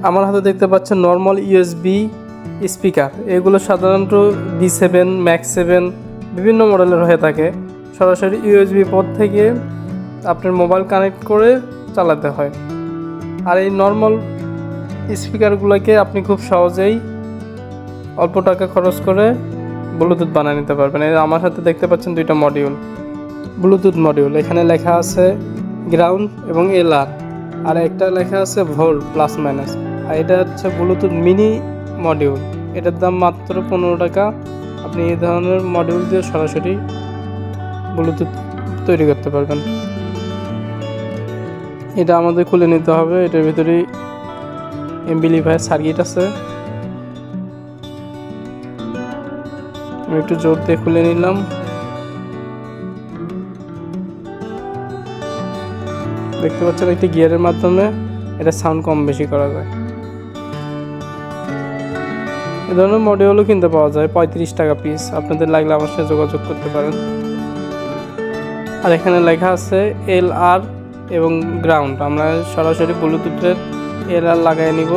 আমার হাতে দেখতে পাচ্ছেন নর্মাল ইউএসবি স্পিকার। এগুলো সাধারণত B7 ম্যাক্স 7 বিভিন্ন মডেলের হয়ে থাকে। সরাসরি ইউএসবি পোর্ট থেকে আপনার মোবাইল কানেক্ট করে চালাতে হয়। আর এই নর্মাল স্পিকারগুলোকে আপনি খুব সহজেই অল্প টাকা খরচ করে ব্লুটুথ বানিয়ে নিতে পারবেন। আমার হাতে দেখতে পাচ্ছেন দুইটা মডিউল, ব্লুটুথ মডিউল। এখানে লেখা আছে গ্রাউন্ড এবং LR, আর একটা লেখা আছে ভোল্ট প্লাস মাইনাস। আর এটা হচ্ছে ব্লুটুথ মিনি মডিউল। এটার দাম মাত্র 15 টাকা। আপনি এই ধরনের মডিউল দিয়ে সরাসরি ব্লুটুথ তৈরি করতে পারবেন। এটা আমাদের খুলে নিতে হবে। এটার ভিতরে এমপ্লিফায়ার সার্কিট আছে। আমি একটু জোর দিয়ে খুলে নিলাম। দেখতে পাচ্ছেন একটি গিয়ারের মাধ্যমে এটা সাউন্ড কম বেশি করা যায়। এ ধরনের মডিউলও কিনতে পাওয়া যায় 35 টাকা পিস। আপনাদের লাগলে আমার সাথে যোগাযোগ করতে পারেন। আর এখানে লেখা আছে LR এবং গ্রাউন্ড। আমরা সরাসরি ব্লুটুথের LR লাগাই নিব।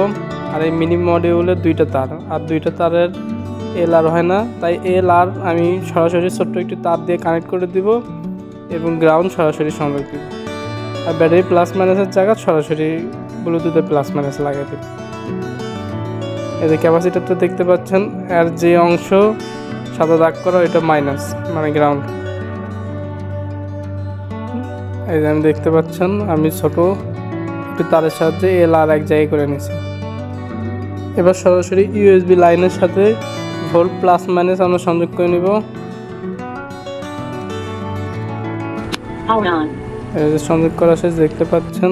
আর এই মিনি মডিউলের দুইটা তার, আর দুইটা তারের LR হয় না, তাই LR আমি সরাসরি ছোট্ট একটি তার দিয়ে কানেক্ট করে দিব এবং গ্রাউন্ড সরাসরি সংযোগ দিব। আর ব্যাটারি প্লাস মাইনাসের জায়গা সরাসরি ব্লুটুথে প্লাস মাইনাস লাগাই দিব। এতে ক্যাপাসিটারটা দেখতে পাচ্ছেন, আর যে অংশ সাদা দাগ করা এটা মাইনাস মানে গ্রাউন্ড। এই যে আমি দেখতে পাচ্ছেন আমি ছোট একটু তারের সাহায্যে LR এক জায়গায় করে নিয়েছি। এবার সরাসরি ইউএসবি লাইনের সাথে ভোল্ট প্লাস মাইনাস আমরা সংযোগ করে নিব। সংযোগ করা শেষ, দেখতে পাচ্ছেন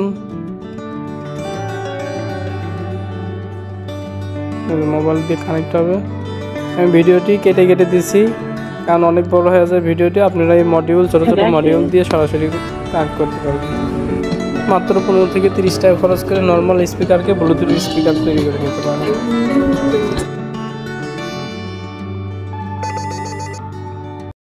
মোবাইল দিয়ে কানেক্ট হবে। আমি ভিডিওটি কেটে কেটে দিছি কারণ অনেক বড় হয়ে যায় ভিডিওটি। আপনারা এই মডিউল ছোটো ছোটো মডিউল দিয়ে সরাসরি কানেক্ট করতে পারবেন। মাত্র 15 থেকে 30 টাকা খরচ করে নর্মাল স্পিকারকে ব্লুটুথ স্পিকার তৈরি করে নিতে পারেন।